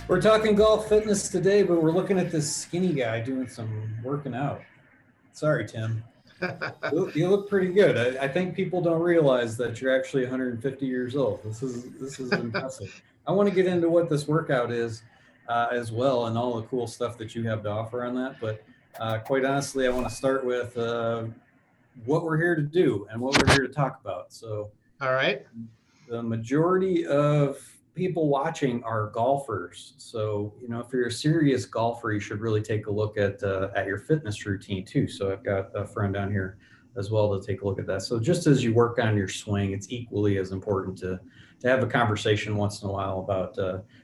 We're talking golf fitness today, but we're looking at this skinny guy doing some working out. Sorry, Tim. You look pretty good. I think people don't realize that you're actually 150 years old. This is impressive. I want to get into what this workout is as well, and all the cool stuff that you have to offer on that. But quite honestly, I want to start with what we're here to do and what we're here to talk about. So, All right. the majority of people watching are golfers. So, if you're a serious golfer, you should really take a look at your fitness routine too. So I've got a friend down here as well to take a look at that. So just as you work on your swing, it's equally as important to have a conversation once in a while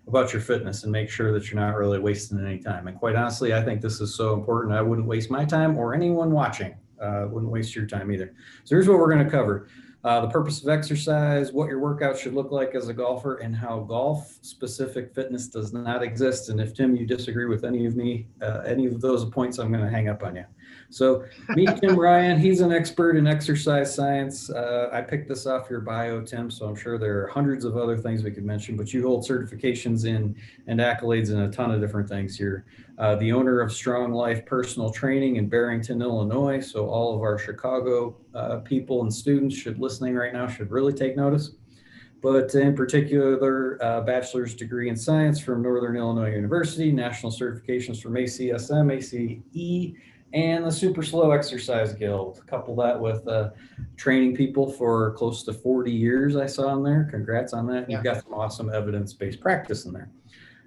about your fitness and make sure that you're not really wasting any time. And quite honestly, I think this is so important. I wouldn't waste my time, or anyone watching wouldn't waste your time either. So here's what we're going to cover. The purpose of exercise, what your workout should look like as a golfer, and how golf-specific fitness does not exist. And if, Tim, you disagree with any of those points, I'm going to hang up on you. So meet Tim Ryan. He's an expert in exercise science. I picked this off your bio, Tim, so I'm sure there are hundreds of other things we could mention, but you hold certifications and accolades in a ton of different things. You're the owner of Strong Life Personal Training in Barrington, Illinois. So all of our Chicago people and students listening right now should really take notice. But in particular, bachelor's degree in science from Northern Illinois University, national certifications from ACSM, ACE, and the Super Slow Exercise Guild. Couple that with training people for close to 40 years, I saw in there. Congrats on that. Yeah. You've got some awesome evidence-based practice in there.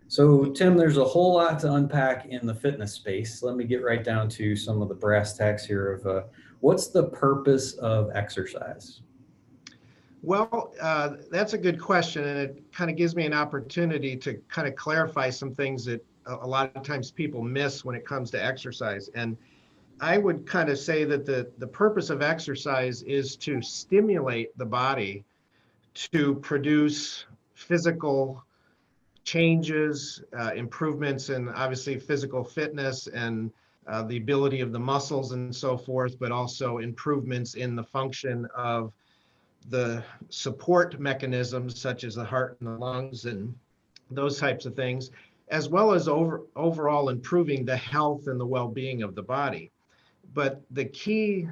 So, Tim, there's a whole lot to unpack in the fitness space. Let me get right down to some of the brass tacks here of what's the purpose of exercise? Well, that's a good question, and it kind of gives me an opportunity to kind of clarify some things that a lot of times people miss when it comes to exercise. And I would kind of say that the purpose of exercise is to stimulate the body to produce physical changes, improvements in obviously physical fitness and the ability of the muscles and so forth, but also improvements in the function of the support mechanisms such as the heart and the lungs and those types of things, as well as overall improving the health and the well-being of the body. But the key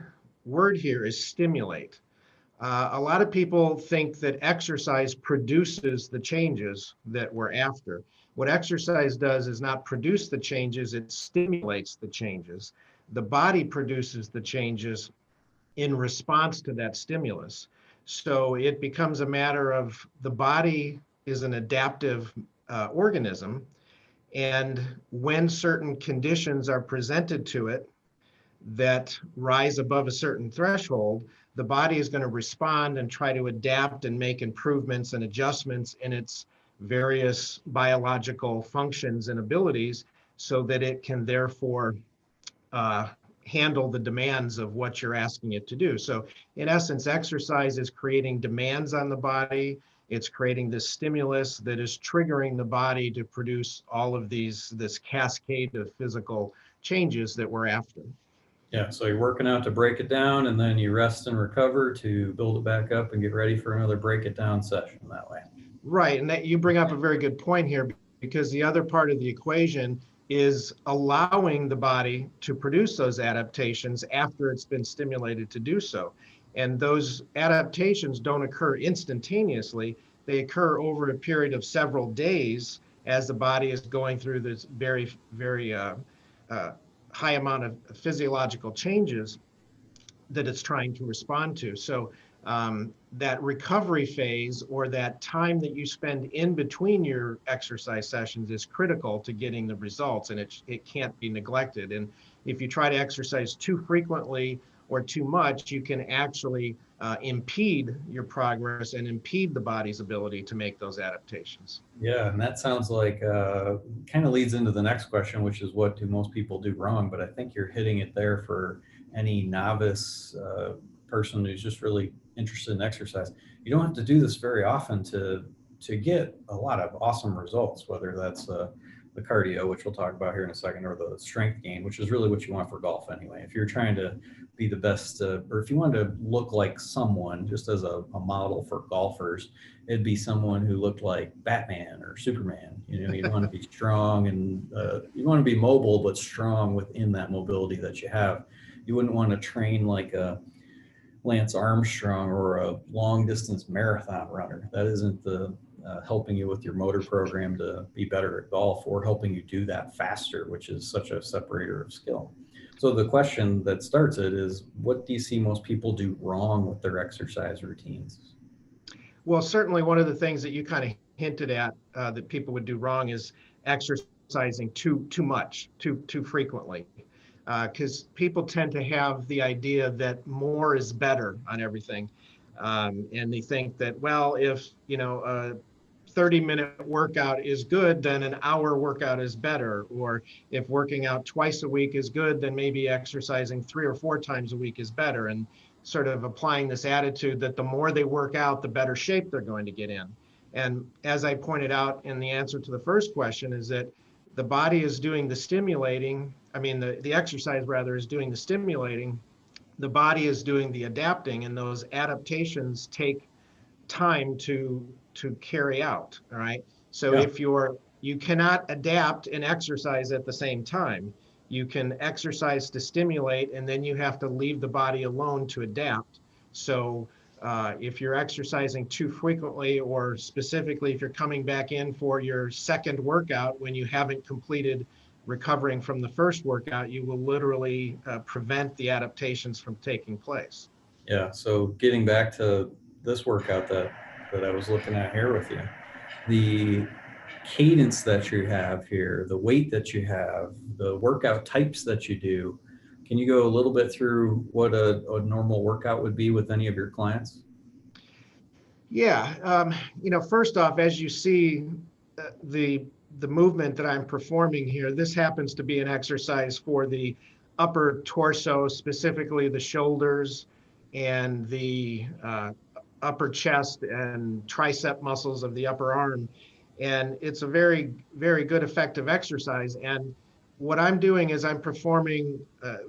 word here is stimulate. A lot of people think that exercise produces the changes that we're after. What exercise does is not produce the changes, it stimulates the changes. The body produces the changes in response to that stimulus. So it becomes a matter of the body is an adaptive organism, and when certain conditions are presented to it that rise above a certain threshold, the body is going to respond and try to adapt and make improvements and adjustments in its various biological functions and abilities so that it can therefore handle the demands of what you're asking it to do. So in essence, exercise is creating demands on the body. It's creating this stimulus that is triggering the body to produce all of this cascade of physical changes that we're after. Yeah, so you're working out to break it down, and then you rest and recover to build it back up and get ready for another break it down session that way. Right, and that you bring up a very good point here, because the other part of the equation is allowing the body to produce those adaptations after it's been stimulated to do so. And those adaptations don't occur instantaneously. They occur over a period of several days as the body is going through this very, very high amount of physiological changes that it's trying to respond to. So that recovery phase, or that time that you spend in between your exercise sessions, is critical to getting the results, and it can't be neglected. And if you try to exercise too frequently or too much, you can actually impede your progress and impede the body's ability to make those adaptations. Yeah, and that sounds like kind of leads into the next question, which is what do most people do wrong? But I think you're hitting it there for any novice person who's just really interested in exercise. You don't have to do this very often to get a lot of awesome results, whether that's the cardio, which we'll talk about here in a second, or the strength gain, which is really what you want for golf anyway. If you're trying to be the best, or if you want to look like someone, just as a model for golfers, it'd be someone who looked like Batman or Superman. You know, you'd want to be strong, and you want to be mobile but strong within that mobility that you have. You wouldn't want to train like a Lance Armstrong or a long distance marathon runner. That isn't the helping you with your motor program to be better at golf, or helping you do that faster, which is such a separator of skill. So the question that starts it is, what do you see most people do wrong with their exercise routines? Well, certainly one of the things that you kind of hinted at that people would do wrong is exercising too much, too frequently, because people tend to have the idea that more is better on everything, and they think that, well, if a 30-minute workout is good, then an hour workout is better, or if working out twice a week is good, then maybe exercising 3 or 4 times a week is better, and sort of applying this attitude that the more they work out, the better shape they're going to get in. And as I pointed out in the answer to the first question, is that the body is doing the stimulating, the exercise rather is doing the stimulating, the body is doing the adapting, and those adaptations take time to carry out. All right. So Yeah. if you cannot adapt and exercise at the same time. You can exercise to stimulate, and then you have to leave the body alone to adapt. So if you're exercising too frequently, or specifically if you're coming back in for your second workout when you haven't completed recovering from the first workout, you will literally prevent the adaptations from taking place. Yeah. So getting back to this workout that I was looking at here with you, the cadence that you have here, the weight that you have, the workout types that you do. Can you go a little bit through what a normal workout would be with any of your clients? Yeah, first off, as you see, the movement that I'm performing here, this happens to be an exercise for the upper torso, specifically the shoulders and the upper chest and tricep muscles of the upper arm. And it's a very, very good, effective exercise. And what I'm doing is I'm performing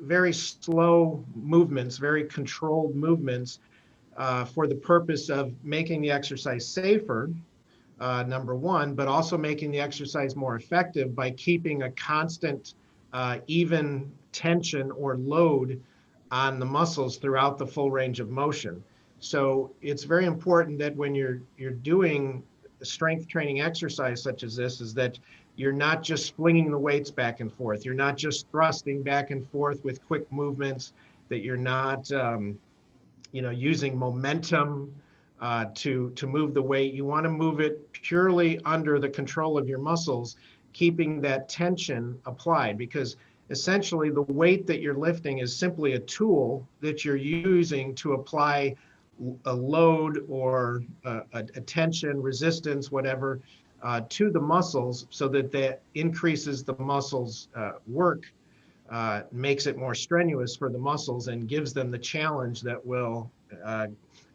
very slow movements, very controlled movements for the purpose of making the exercise safer, number one, but also making the exercise more effective by keeping a constant, even tension or load on the muscles throughout the full range of motion. So it's very important that when you're doing strength training exercise such as this, is that you're not just flinging the weights back and forth. You're not just thrusting back and forth with quick movements, that you're not using momentum to move the weight. You want to move it purely under the control of your muscles, keeping that tension applied, because essentially the weight that you're lifting is simply a tool that you're using to apply a load or a tension, resistance, whatever, to the muscles, so that that increases the muscles' work, makes it more strenuous for the muscles, and gives them the challenge that will,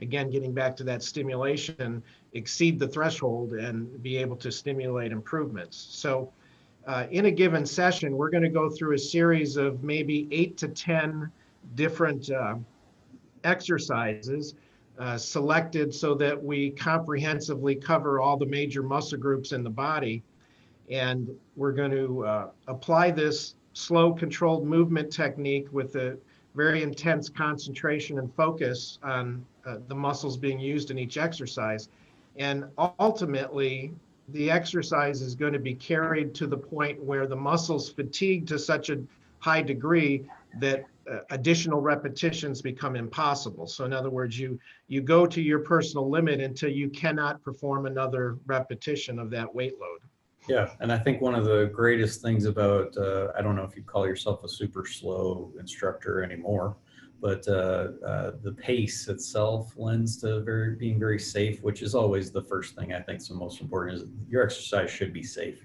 again, getting back to that stimulation, exceed the threshold and be able to stimulate improvements. So in a given session, we're going to go through a series of maybe 8 to 10 different exercises, selected so that we comprehensively cover all the major muscle groups in the body. And we're going to apply this slow, controlled movement technique with a very intense concentration and focus on the muscles being used in each exercise. And ultimately, the exercise is going to be carried to the point where the muscles fatigue to such a high degree that additional repetitions become impossible. So in other words, you go to your personal limit until you cannot perform another repetition of that weight load. Yeah, and I think one of the greatest things about, I don't know if you call yourself a super slow instructor anymore, but the pace itself lends to being very safe, which is always the first thing I think is the most important. Is your exercise should be safe.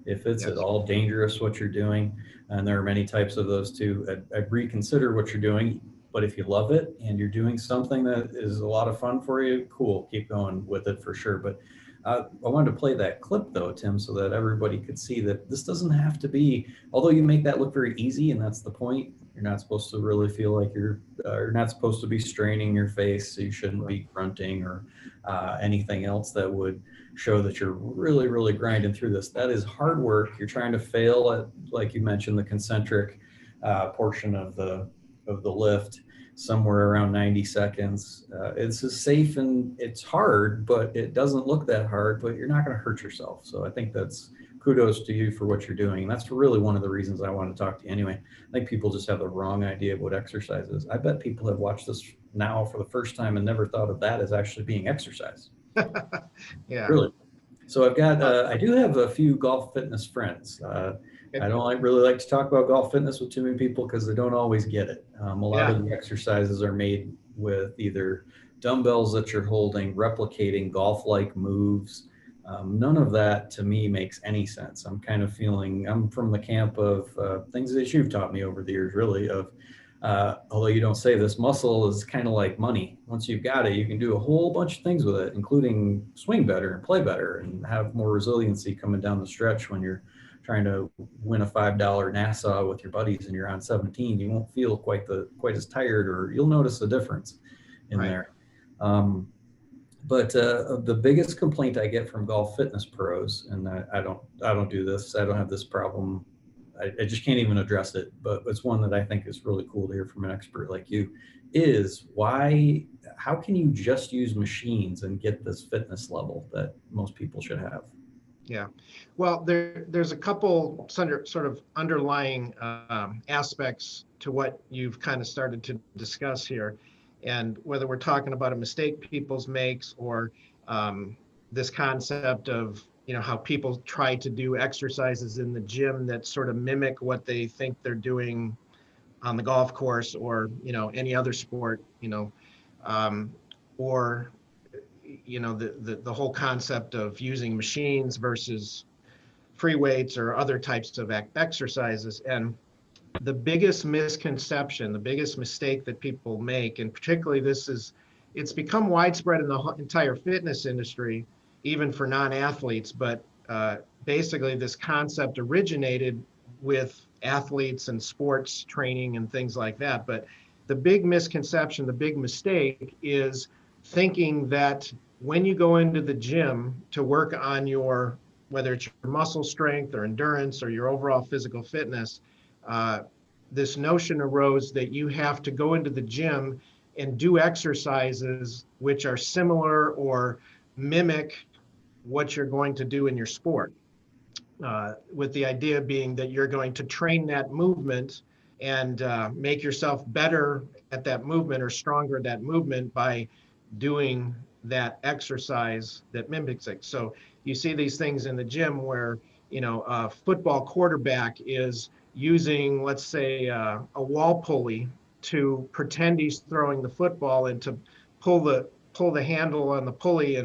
If it's at Yes. all dangerous what you're doing, and there are many types of those too, I'd reconsider what you're doing. But if you love it and you're doing something that is a lot of fun for you, cool, keep going with it for sure. But I wanted to play that clip though, Tim, so that everybody could see that this doesn't have to be, although you make that look very easy, and that's the point. You're not supposed to really feel like you're not supposed to be straining your face. So you shouldn't Right. be grunting or anything else that would show that you're really, really grinding through this. That is hard work. You're trying to fail at, like you mentioned, the concentric portion of the lift somewhere around 90 seconds. It's as safe and it's hard, but it doesn't look that hard, but you're not going to hurt yourself. So I think that's kudos to you for what you're doing. And that's really one of the reasons I want to talk to you anyway. I think people just have the wrong idea of what exercise is. I bet people have watched this now for the first time and never thought of that as actually being exercise. Yeah. Really. So I've got, Uh, I do have a few golf fitness friends. I don't really like to talk about golf fitness with too many people because they don't always get it. A lot yeah. of the exercises are made with either dumbbells that you're holding, replicating golf-like moves. None of that to me makes any sense. I'm kind of feeling, I'm from the camp of things that you've taught me over the years, really, of although you don't say this, muscle is kind of like money. Once you've got it, you can do a whole bunch of things with it, including swing better and play better and have more resiliency coming down the stretch when you're trying to win a $5 Nassau with your buddies and you're on 17. You won't feel quite as tired, or you'll notice a difference in Right. there. But the biggest complaint I get from golf fitness pros, and I don't do this, I don't have this problem. I just can't even address it, but it's one that I think is really cool to hear from an expert like you, is how can you just use machines and get this fitness level that most people should have? Yeah. Well, there's a couple sort of underlying aspects to what you've kind of started to discuss here. And whether we're talking about a mistake people's makes or this concept of, how people try to do exercises in the gym that sort of mimic what they think they're doing on the golf course or, any other sport, um, or the whole concept of using machines versus free weights or other types of exercises. And the biggest misconception, the biggest mistake that people make, and particularly it's become widespread in the entire fitness industry, even for non-athletes, but basically this concept originated with athletes and sports training and things like that. But the big misconception, the big mistake is thinking that when you go into the gym to work on whether it's your muscle strength or endurance or your overall physical fitness, this notion arose that you have to go into the gym and do exercises which are similar or mimic what you're going to do in your sport, with the idea being that you're going to train that movement and make yourself better at that movement or stronger at that movement by doing that exercise that mimics it. So you see these things in the gym where, a football quarterback is using, let's say, a wall pulley to pretend he's throwing the football and to pull the handle on the pulley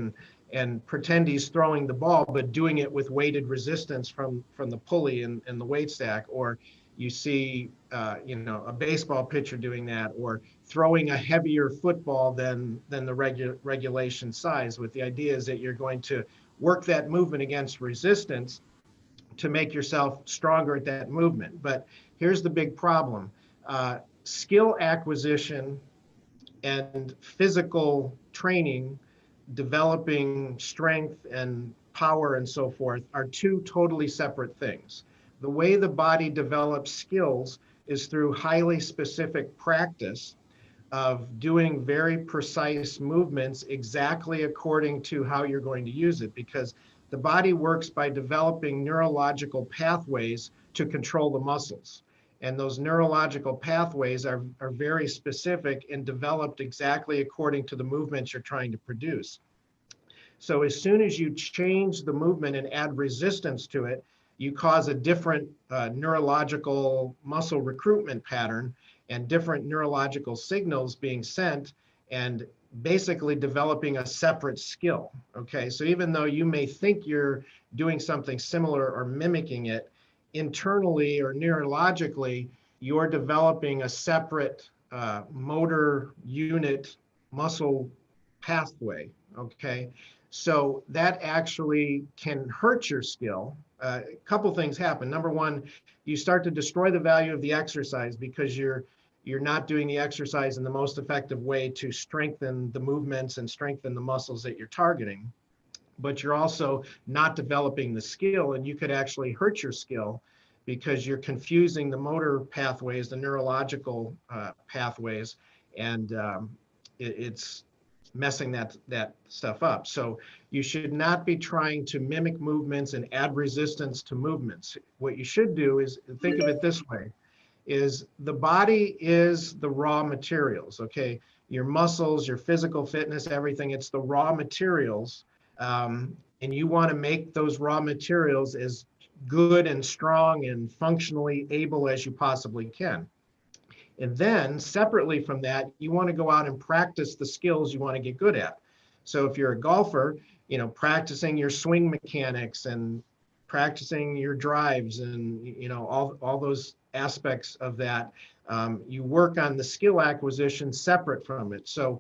and pretend he's throwing the ball, but doing it with weighted resistance from the pulley and the weight stack. Or you see, a baseball pitcher doing that, or throwing a heavier football than the regulation size, with the idea is that you're going to work that movement against resistance to make yourself stronger at that movement. But here's the big problem. Skill acquisition and physical training, developing strength and power and so forth, are two totally separate things. The way the body develops skills is through highly specific practice of doing very precise movements exactly according to how you're going to use it, because the body works by developing neurological pathways to control the muscles. And those neurological pathways are very specific and developed exactly according to the movements you're trying to produce. So as soon as you change the movement and add resistance to it, you cause a different neurological muscle recruitment pattern and different neurological signals being sent, and basically developing a separate skill. Okay, so even though you may think you're doing something similar or mimicking it, internally or neurologically, you're developing a separate motor unit muscle pathway. Okay, So that actually can hurt your skill. A couple things happen. Number one, you start to destroy the value of the exercise because you're not doing the exercise in the most effective way to strengthen the movements and strengthen the muscles that you're targeting. But you're also not developing the skill, and you could actually hurt your skill because you're confusing the motor pathways, the neurological pathways, and it's messing that stuff up. So you should not be trying to mimic movements and add resistance to movements. What you should do is think of it this way: is the body is the raw materials. Okay, your muscles, your physical fitness, everything, it's the raw materials. And you want to make those raw materials as good and strong and functionally able as you possibly can. And then separately from that, you want to go out and practice the skills you want to get good at. So if you're a golfer, practicing your swing mechanics and practicing your drives and, all those aspects of that, you work on the skill acquisition separate from it. So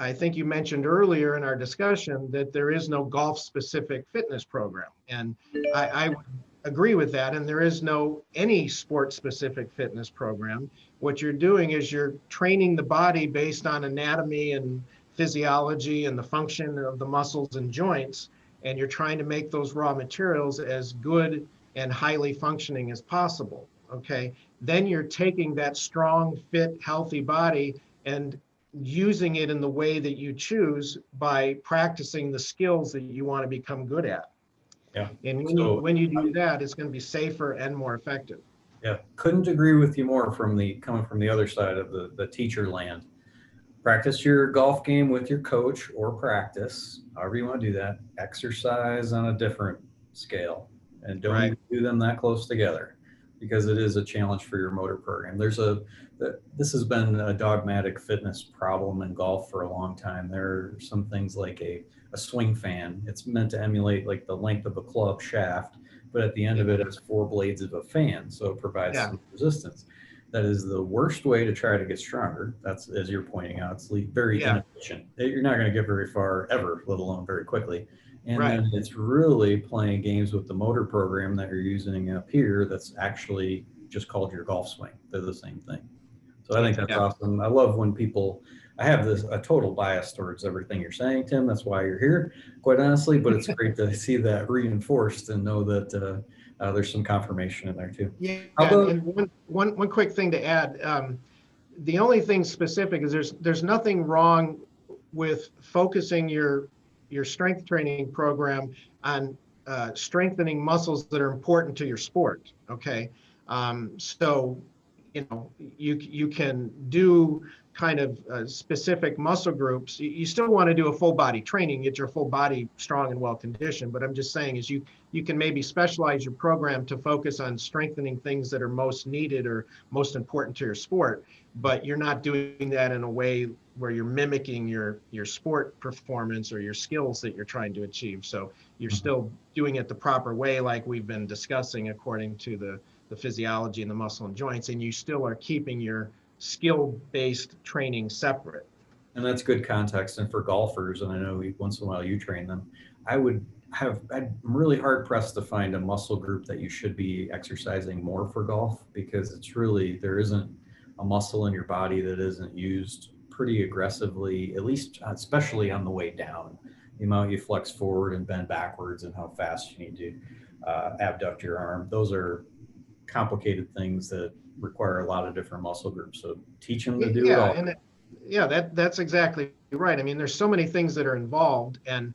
I think you mentioned earlier in our discussion that there is no golf specific fitness program. And I would agree with that. And there is no any sport specific fitness program. What you're doing is you're training the body based on anatomy and physiology and the function of the muscles and joints. And you're trying to make those raw materials as good and highly functioning as possible. Okay. Then you're taking that strong, fit, healthy body and using it in the way that you choose by practicing the skills that you want to become good at. Yeah. And So when you do that, it's going to be safer and more effective. yeah, couldn't agree with you more coming from the other side of the teacher land. Practice your golf game with your coach or practice, however you want to do that. Exercise on a different scale and don't Right. even do them that close together because it is a challenge for your motor program. This has been a dogmatic fitness problem in golf for a long time. There are some things like a swing fan. It's meant to emulate like the length of a club shaft, but at the end of it, it's four blades of a fan. So it provides Yeah. some resistance. That is the worst way to try to get stronger. That's, as you're pointing out, it's very Yeah. inefficient. You're not going to get very far ever, let alone very quickly. And Right. then it's really playing games with the motor program that you're using up here that's actually just called your golf swing. They're the same thing. So I think that's Yeah. awesome. I love when I have a total bias towards everything you're saying, Tim. That's why you're here, quite honestly. But it's great to see that reinforced and know that there's some confirmation in there too. Yeah. How about And one quick thing to add. The only thing specific is there's nothing wrong with focusing your strength training program on strengthening muscles that are important to your sport. Okay, so you can do kind of specific muscle groups. You still want to do a full body training, get your full body strong and well conditioned. But I'm just saying is you can maybe specialize your program to focus on strengthening things that are most needed or most important to your sport. But you're not doing that in a way where you're mimicking your sport performance or your skills that you're trying to achieve. So you're still doing it the proper way, like we've been discussing, according to the physiology and the muscle and joints, and you still are keeping your skill-based training separate. And that's good context. And for golfers, and I know once in a while you train them, I'm really hard pressed to find a muscle group that you should be exercising more for golf because there isn't a muscle in your body that isn't used pretty aggressively, at least, especially on the way down. The amount you flex forward and bend backwards and how fast you need to abduct your arm. Those are complicated things that require a lot of different muscle groups. So teach them to do it Yeah, all. and that's exactly right. I mean, there's so many things that are involved, and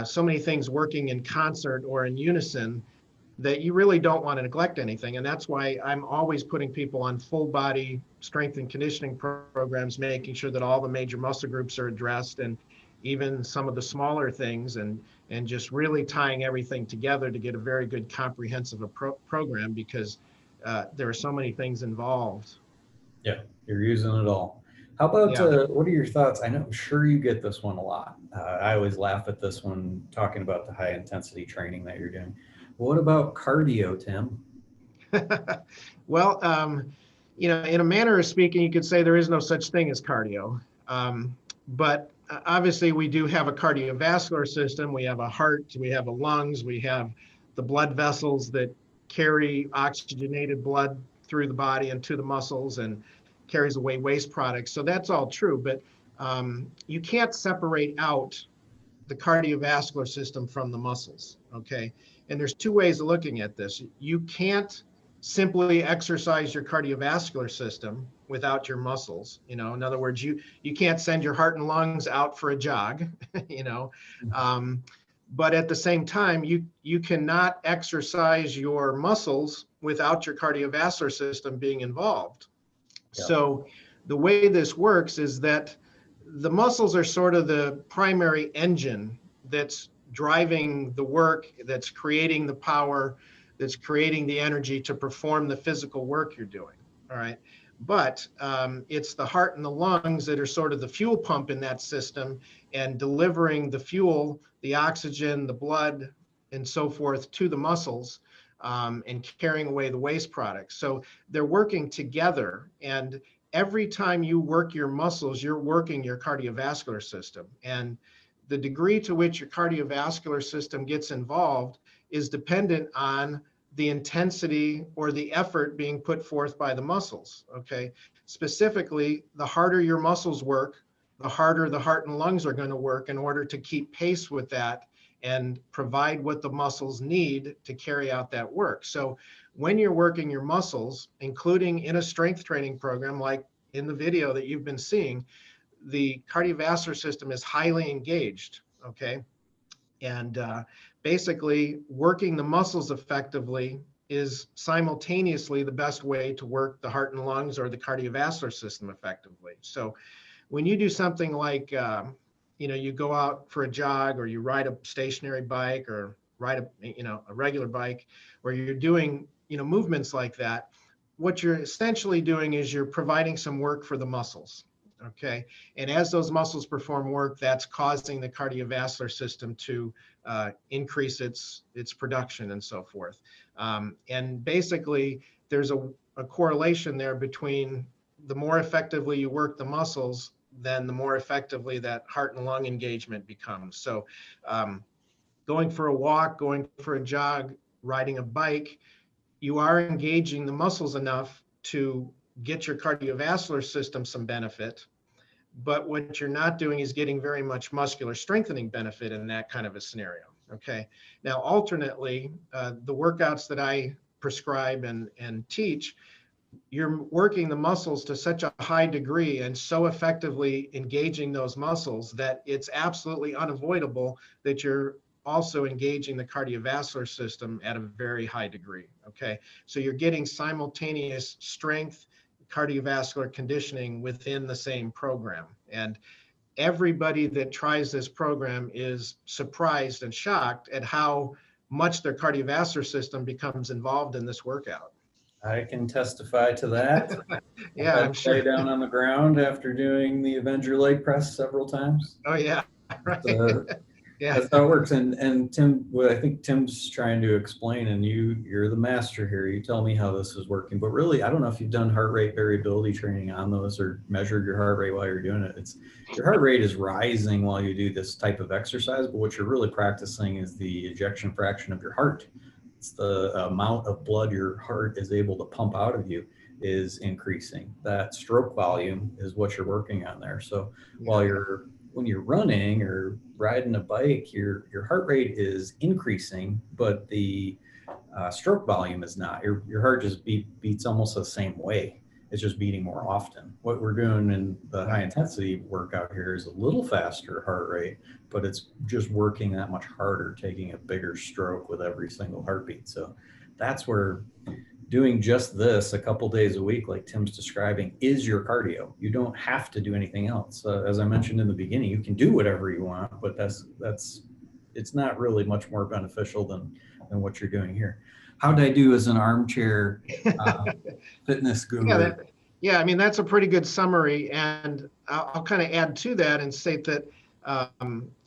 so many things working in concert or in unison that you really don't want to neglect anything. And that's why I'm always putting people on full body strength and conditioning programs, making sure that all the major muscle groups are addressed and even some of the smaller things, and just really tying everything together to get a very good comprehensive program because there are so many things involved. Yeah, you're using it all. How about Yeah. what are your thoughts? I'm sure you get this one a lot. I always laugh at this one talking about the high intensity training that you're doing. What about cardio, Tim? Well, in a manner of speaking, you could say there is no such thing as cardio. But obviously we do have a cardiovascular system. We have a heart, we have a lungs, we have the blood vessels that carry oxygenated blood through the body and to the muscles and carries away waste products. So that's all true, but you can't separate out the cardiovascular system from the muscles, okay? And there's two ways of looking at this. You can't simply exercise your cardiovascular system without your muscles. In other words, you can't send your heart and lungs out for a jog, you know. But at the same time, you cannot exercise your muscles without your cardiovascular system being involved. Yeah. So the way this works is that the muscles are sort of the primary engine that's driving the work, that's creating the power, that's creating the energy to perform the physical work you're doing. All right. But it's the heart and the lungs that are sort of the fuel pump in that system and delivering the fuel, the oxygen, the blood, and so forth to the muscles, and carrying away the waste products. So they're working together. And every time you work your muscles, you're working your cardiovascular system. And the degree to which your cardiovascular system gets involved is dependent on the intensity or the effort being put forth by the muscles, okay? Specifically, the harder your muscles work, the harder the heart and lungs are going to work in order to keep pace with that and provide what the muscles need to carry out that work. So when you're working your muscles, including in a strength training program like in the video that you've been seeing, the cardiovascular system is highly engaged, okay? And basically working the muscles effectively is simultaneously the best way to work the heart and lungs or the cardiovascular system effectively. So when you do something like, you go out for a jog or you ride a stationary bike or ride a regular bike, or you're doing, movements like that, what you're essentially doing is you're providing some work for the muscles. Okay. And as those muscles perform work, that's causing the cardiovascular system to increase its production and so forth. And basically, there's a correlation there between the more effectively you work the muscles, then the more effectively that heart and lung engagement becomes. So going for a walk, going for a jog, riding a bike, you are engaging the muscles enough to get your cardiovascular system some benefit. But what you're not doing is getting very much muscular strengthening benefit in that kind of a scenario. Okay. Now, alternately, the workouts that I prescribe and teach, you're working the muscles to such a high degree and so effectively engaging those muscles that it's absolutely unavoidable that you're also engaging the cardiovascular system at a very high degree. Okay. So you're getting simultaneous strength, cardiovascular conditioning within the same program. And everybody that tries this program is surprised and shocked at how much their cardiovascular system becomes involved in this workout. I can testify to that. Yeah, I've I'm had to lay sure. down on the ground after doing the Avenger leg press several times. Oh yeah, right. Yeah, That's how it works. And Tim, what I think Tim's trying to explain, and you're the master here. You tell me how this is working. But really, I don't know if you've done heart rate variability training on those or measured your heart rate while you're doing it. It's your heart rate is rising while you do this type of exercise, but what you're really practicing is the ejection fraction of your heart. It's the amount of blood your heart is able to pump out of you is increasing. That stroke volume is what you're working on there. So while when you're running or riding a bike, your heart rate is increasing, but the stroke volume is not. Your heart just beats almost the same way. It's just beating more often. What we're doing in the high intensity workout here is a little faster heart rate, but it's just working that much harder, taking a bigger stroke with every single heartbeat. So that's where doing just this a couple days a week, like Tim's describing, is your cardio. You don't have to do anything else. As I mentioned in the beginning, you can do whatever you want, but it's not really much more beneficial than what you're doing here. How'd I do as an armchair fitness guru? Yeah, I mean, that's a pretty good summary. And I'll kind of add to that and say that,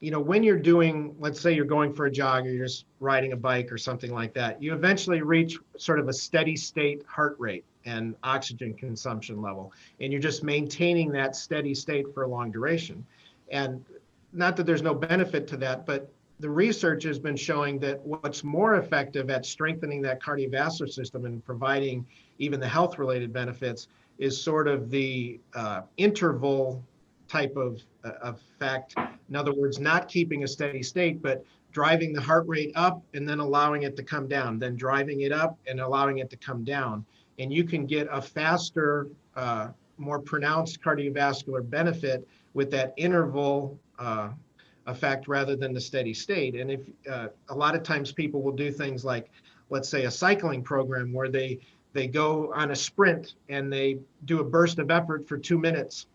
when you're doing, let's say you're going for a jog or you're just riding a bike or something like that, you eventually reach sort of a steady state heart rate and oxygen consumption level. And you're just maintaining that steady state for a long duration. And not that there's no benefit to that, but the research has been showing that what's more effective at strengthening that cardiovascular system and providing even the health related benefits is sort of the interval type of effect. In other words, not keeping a steady state, but driving the heart rate up and then allowing it to come down, then driving it up and allowing it to come down. And you can get a faster, more pronounced cardiovascular benefit with that interval effect rather than the steady state. And if a lot of times people will do things like, let's say, a cycling program where they go on a sprint and they do a burst of effort for 2 minutes,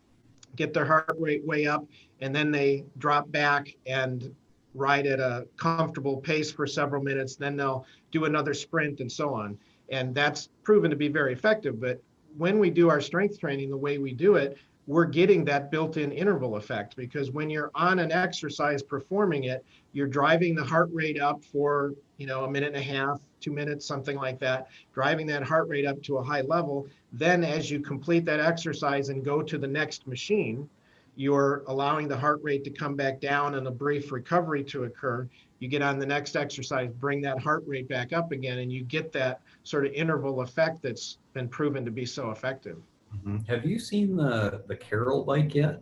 get their heart rate way up, and then they drop back and ride at a comfortable pace for several minutes. Then they'll do another sprint and so on. And that's proven to be very effective. But when we do our strength training the way we do it, we're getting that built-in interval effect, because when you're on an exercise performing it, you're driving the heart rate up for, a minute and a half, 2 minutes, something like that, driving that heart rate up to a high level. Then as you complete that exercise and go to the next machine, you're allowing the heart rate to come back down and a brief recovery to occur. You get on the next exercise, bring that heart rate back up again, and you get that sort of interval effect that's been proven to be so effective. Have you seen the Carol bike yet?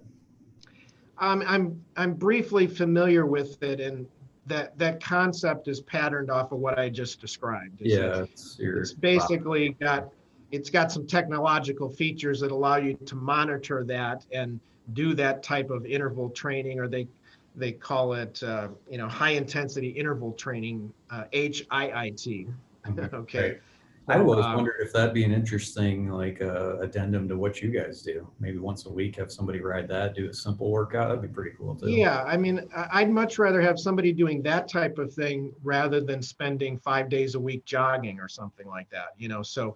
I'm briefly familiar with it, and that concept is patterned off of what I just described. It's basically got some technological features that allow you to monitor that and do that type of interval training, or they call it high intensity interval training, HIIT. Okay. Right. I always wondered if that'd be an interesting addendum to what you guys do. Maybe once a week, have somebody ride that, do a simple workout. That'd be pretty cool too. Yeah, I mean, I'd much rather have somebody doing that type of thing rather than spending 5 days a week jogging or something like that. So,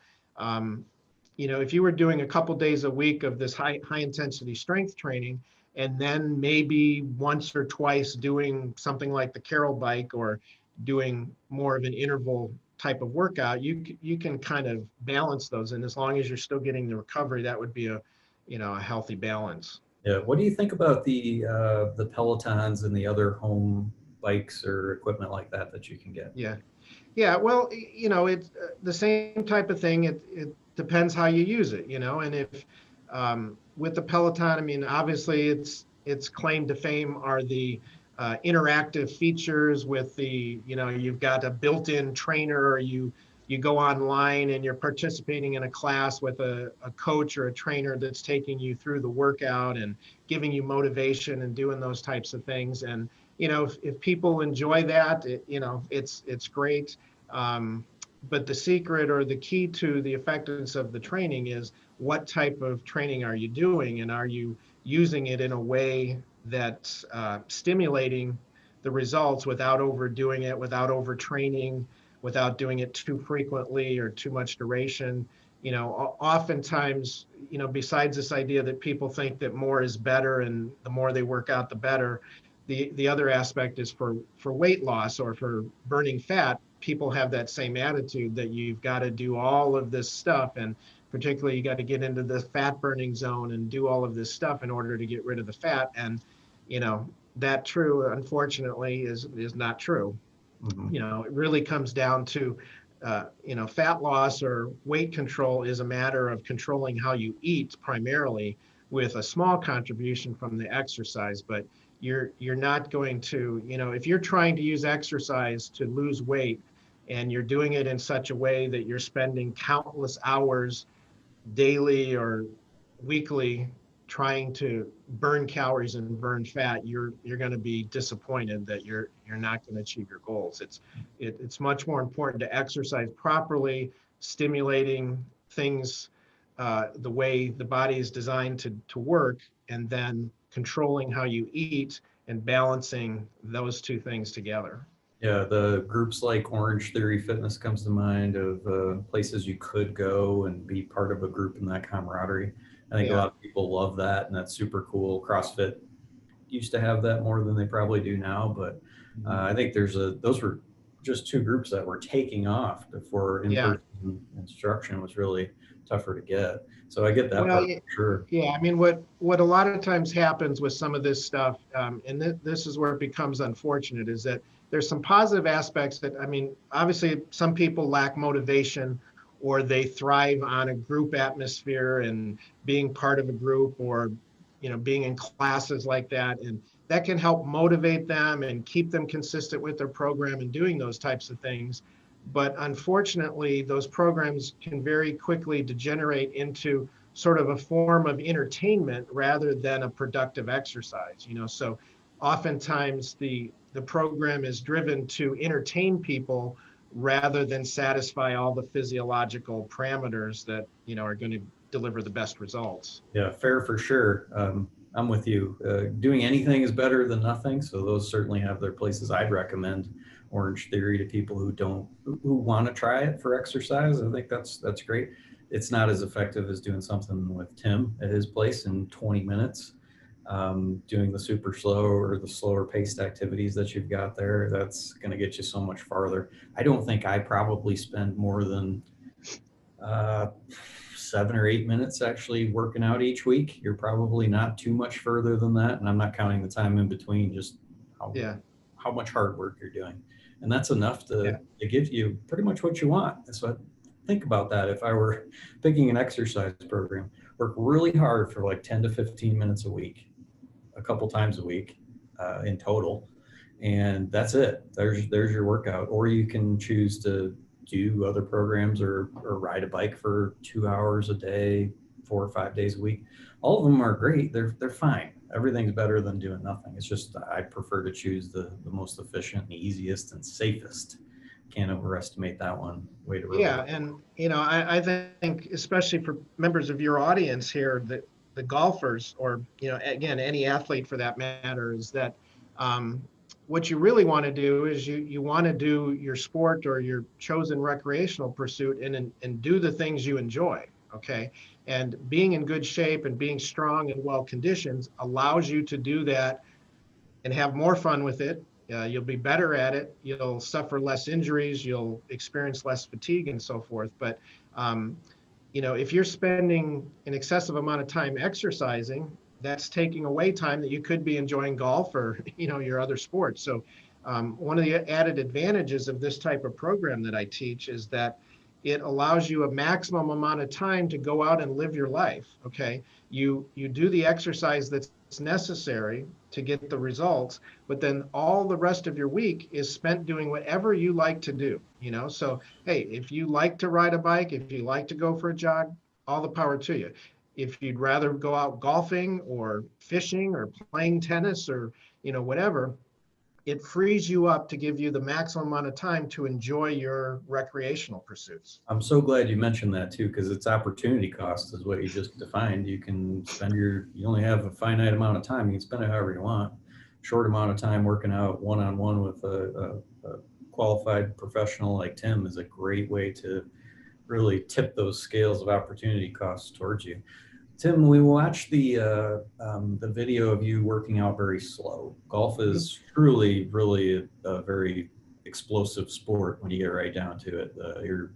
if you were doing a couple days a week of this high intensity strength training, and then maybe once or twice doing something like the Carol bike or doing more of an interval type of workout, you can kind of balance those. And as long as you're still getting the recovery, that would be a healthy balance. Yeah. What do you think about the Pelotons and the other home bikes or equipment like that you can get? Yeah. Well, it's the same type of thing. It depends how you use it, and if with the Peloton, I mean, obviously its claim to fame are the interactive features with you've got a built-in trainer, or you go online and you're participating in a class with a coach or a trainer that's taking you through the workout and giving you motivation and doing those types of things. And, if people enjoy that, it's great. But the secret or the key to the effectiveness of the training is what type of training are you doing, and are you using it in a way that's stimulating the results without overdoing it, without overtraining, without doing it too frequently or too much duration. Oftentimes, besides this idea that people think that more is better and the more they work out, the better, the other aspect is for weight loss or for burning fat. People have that same attitude that you've got to do all of this stuff, and particularly you got to get into the fat burning zone and do all of this stuff in order to get rid of the fat. And that unfortunately is not true. It really comes down to fat loss or weight control is a matter of controlling how you eat primarily, with a small contribution from the exercise. But you're not going to, if you're trying to use exercise to lose weight and you're doing it in such a way that you're spending countless hours daily or weekly trying to burn calories and burn fat, you're going to be disappointed that you're not going to achieve your goals. It's much more important to exercise properly, stimulating things the way the body is designed to work, and then controlling how you eat and balancing those two things together. Yeah, the groups like Orange Theory Fitness comes to mind of places you could go and be part of a group in that camaraderie. I think a lot of people love that, and that's super cool. CrossFit used to have that more than they probably do now, but I think those were just two groups that were taking off before in-person and instruction was really tougher to get. So I get that Well, part for sure. yeah, I mean, what a lot of times happens with some of this stuff, and this is where it becomes unfortunate, is that there's some positive aspects that, I mean, obviously some people lack motivation, or they thrive on a group atmosphere and being part of a group, or being in classes like that, and that can help motivate them and keep them consistent with their program and doing those types of things. But unfortunately, those programs can very quickly degenerate into sort of a form of entertainment rather than a productive exercise. So oftentimes the program is driven to entertain people rather than satisfy all the physiological parameters that are going to deliver the best results. Yeah, fair for sure. I'm with you. Doing anything is better than nothing. So those certainly have their places. I'd recommend Orange Theory to people who want to try it for exercise. I think that's great. It's not as effective as doing something with Tim at his place in 20 minutes. Doing the super slow or the slower paced activities that you've got there, that's going to get you so much farther. I don't think I probably spend more than 7 or 8 minutes actually working out each week. You're probably not too much further than that. And I'm not counting the time in between, just how, Yeah. how much hard work you're doing. And that's enough Yeah. to give you pretty much what you want. So think about that. If I were picking an exercise program, work really hard for like 10 to 15 minutes a week, a couple times a week in total. And that's it. There's your workout. Or you can choose to do other programs or ride a bike for 2 hours a day, 4 or 5 days a week. All of them are great. They're fine. Everything's better than doing nothing. It's just I prefer to choose the most efficient and easiest and safest. Can't overestimate that one. Way to Yeah, and I think especially for members of your audience here, the golfers, or again any athlete for that matter, is that what you really want to do is you want to do your sport or your chosen recreational pursuit and do the things you enjoy. Okay, and being in good shape and being strong and well conditioned allows you to do that and have more fun with it. You'll be better at it. You'll suffer less injuries. You'll experience less fatigue and so forth. But if you're spending an excessive amount of time exercising, that's taking away time that you could be enjoying golf or your other sports. So one of the added advantages of this type of program that I teach is that it allows you a maximum amount of time to go out and live your life. Okay, you do the exercise that's necessary to get the results, but then all the rest of your week is spent doing whatever you like to do. So hey, if you like to ride a bike, if you like to go for a jog, all the power to you. If you'd rather go out golfing or fishing or playing tennis or whatever, it frees you up to give you the maximum amount of time to enjoy your recreational pursuits. I'm so glad you mentioned that too, because it's opportunity cost is what you just defined. You can spend you only have a finite amount of time. You can spend it however you want. Short amount of time working out one-on-one with a qualified professional like Tim is a great way to really tip those scales of opportunity costs towards you. Tim, we watched the video of you working out very slow. Golf is truly, really a very explosive sport when you get right down to it. You're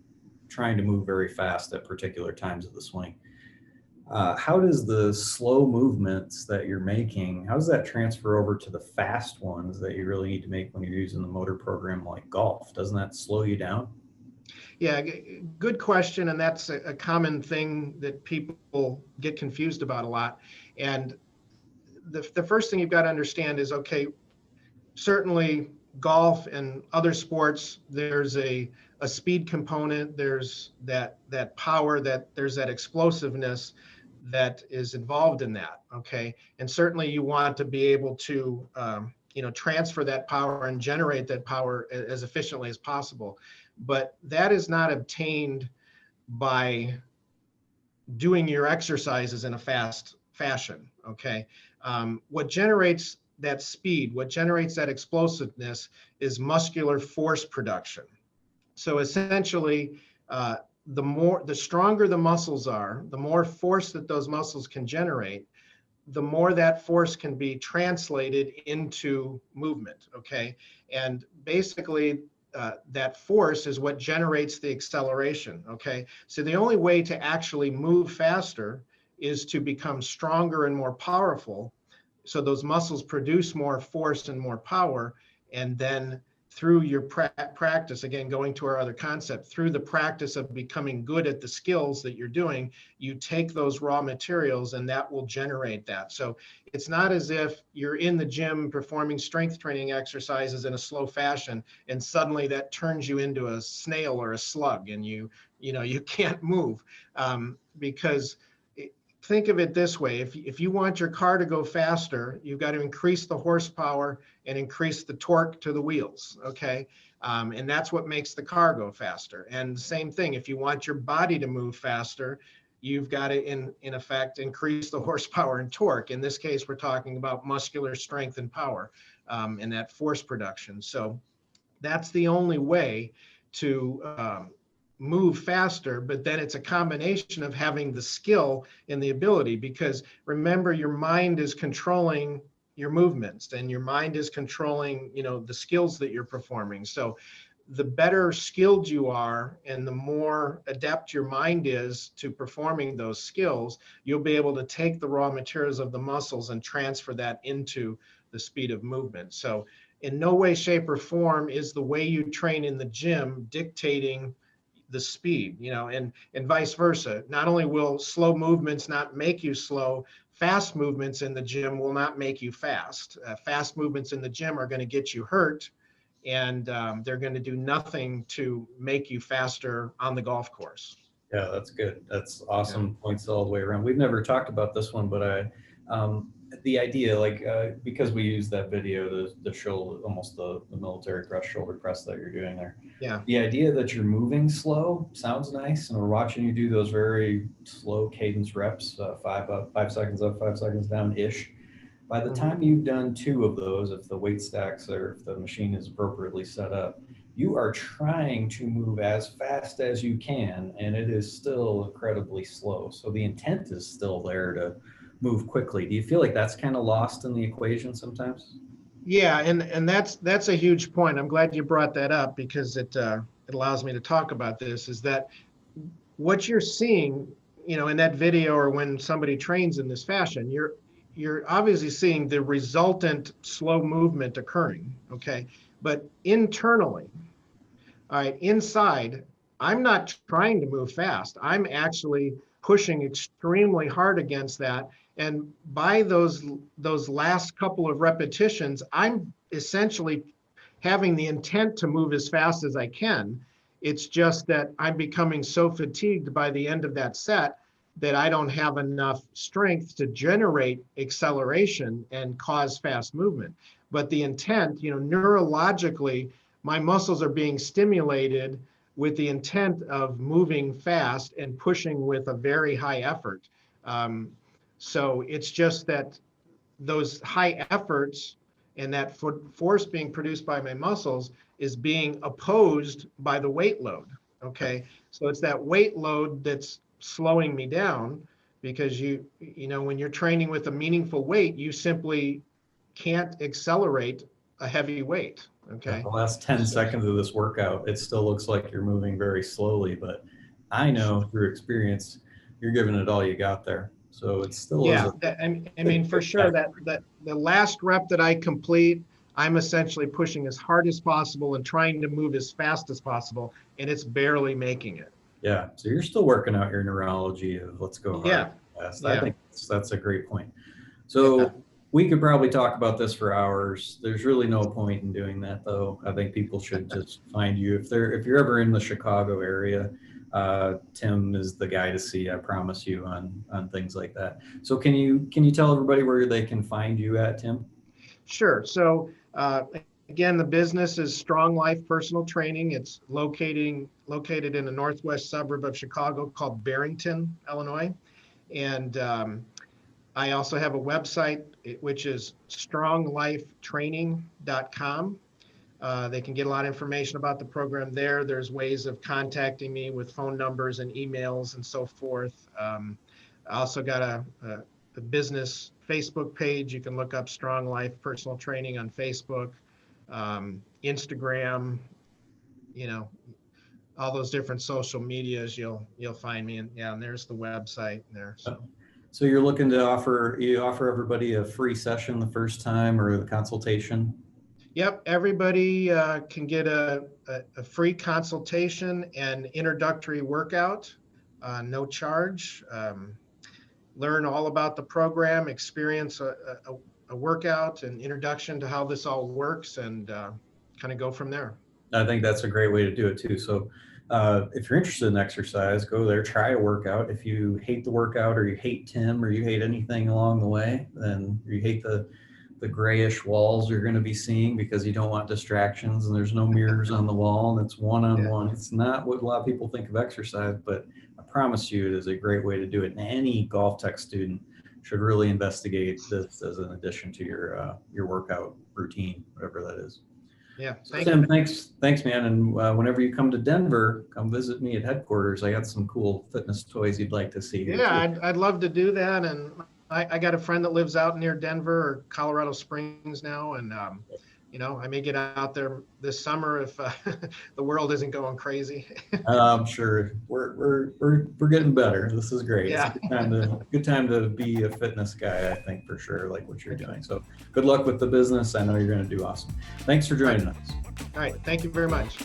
trying to move very fast at particular times of the swing. How does the slow movements that you're making, how does that transfer over to the fast ones that you really need to make when you're using the motor program like golf? Doesn't that slow you down? Yeah, good question. And that's a common thing that people get confused about a lot. And the first thing you've got to understand is, okay, certainly golf and other sports, there's a speed component, there's that power, there's that explosiveness that is involved in that. Okay. And certainly you want to be able to, transfer that power and generate that power as efficiently as possible. But that is not obtained by doing your exercises in a fast fashion. Okay. What generates that speed, what generates that explosiveness is muscular force production. So essentially, the stronger the muscles are, the more force that those muscles can generate, the more that force can be translated into movement. Okay. And basically, that force is what generates the acceleration. Okay, so the only way to actually move faster is to become stronger and more powerful, so those muscles produce more force and more power. And then through your practice, again going to our other concept, through the practice of becoming good at the skills that you're doing, you take those raw materials and that will generate that. So it's not as if you're in the gym performing strength training exercises in a slow fashion and suddenly that turns you into a snail or a slug and you can't move, because think of it this way. If you want your car to go faster, you've got to increase the horsepower and increase the torque to the wheels. Okay. And that's what makes the car go faster. And same thing, if you want your body to move faster, you've got to, in effect, increase the horsepower and torque. In this case, we're talking about muscular strength and power, and that force production. So that's the only way to move faster, but then it's a combination of having the skill and the ability, because remember, your mind is controlling your movements and your mind is controlling, the skills that you're performing. So the better skilled you are and the more adept your mind is to performing those skills, you'll be able to take the raw materials of the muscles and transfer that into the speed of movement. So in no way, shape, or form is the way you train in the gym dictating the speed, and vice versa. Not only will slow movements not make you slow, fast movements in the gym will not make you fast. Fast movements in the gym are going to get you hurt, and they're going to do nothing to make you faster on the golf course. Yeah, that's good. That's awesome points all the way around. We've never talked about this one, but the idea, because we use that video to show almost the military press, shoulder press that you're doing there. Yeah. The idea that you're moving slow sounds nice, and we're watching you do those very slow cadence reps, 5 up, 5 seconds up, 5 seconds down ish. By the time you've done 2 of those, if the weight stacks or if the machine is appropriately set up, you are trying to move as fast as you can, and it is still incredibly slow. So the intent is still there to move quickly. Do you feel like that's kind of lost in the equation sometimes? Yeah, and that's a huge point. I'm glad you brought that up, because it allows me to talk about this. Is that what you're seeing, in that video, or when somebody trains in this fashion, you're obviously seeing the resultant slow movement occurring. Okay, but internally, all right, inside, I'm not trying to move fast. I'm actually pushing extremely hard against that. And by those last couple of repetitions, I'm essentially having the intent to move as fast as I can. It's just that I'm becoming so fatigued by the end of that set that I don't have enough strength to generate acceleration and cause fast movement. But the intent, neurologically, my muscles are being stimulated with the intent of moving fast and pushing with a very high effort. So it's just that those high efforts and that force being produced by my muscles is being opposed by the weight load. Okay, so it's that weight load that's slowing me down, because when you're training with a meaningful weight, you simply can't accelerate a heavy weight. Yeah, Okay. the last 10 So, seconds of this workout, it still looks like you're moving very slowly, but I know through experience, you're giving it all you got there. So it still is yeah, a I mean, for sure that the last rep that I complete, I'm essentially pushing as hard as possible and trying to move as fast as possible, and it's barely making it. Yeah. So you're still working out your neurology of let's go hard Yeah, fast. I yeah, think that's a great point. yeah, So we could probably talk about this for hours. There's really no point in doing that though. I think people should just find you if you're ever in the Chicago area. Tim is the guy to see. I promise you on things like that. So can you tell everybody where they can find you at, Tim? sure. So again, the business is Strong Life Personal Training. It's located in a northwest suburb of Chicago called Barrington, Illinois, and I also have a website, which is stronglifetraining.com. They can get a lot of information about the program there. There's ways of contacting me with phone numbers and emails and so forth. I also got a business Facebook page. You can look up Strong Life Personal Training on Facebook, Instagram. you know, all those different social medias, you'll find me. And yeah, and there's the website there. So you're looking to offer everybody a free session the first time, or the consultation? Yep, everybody can get a free consultation and introductory workout, no charge. Learn all about the program, experience a workout and introduction to how this all works, and kind of go from there. I think that's a great way to do it too. So if you're interested in exercise, go there, try a workout. If you hate the workout, or you hate Tim, or you hate anything along the way, then you hate the grayish walls you're going to be seeing because you don't want distractions, and there's no mirrors on the wall, and it's one-on-one. It's not what a lot of people think of exercise, but I promise you it is a great way to do it. And any GOLFTEC student should really investigate this as an addition to your workout routine, whatever that is. Yeah, Tim, thanks, man. And whenever you come to Denver, come visit me at headquarters. I got some cool fitness toys you'd like to see. Yeah, I'd love to do that. And I got a friend that lives out near Denver or Colorado Springs now, and I may get out there this summer if the world isn't going crazy. I'm sure we're getting better. This is great. Yeah. It's a good time to be a fitness guy, I think, for sure, like what you're doing. So good luck with the business. I know you're going to do awesome. Thanks for joining us. All right. Thank you very much.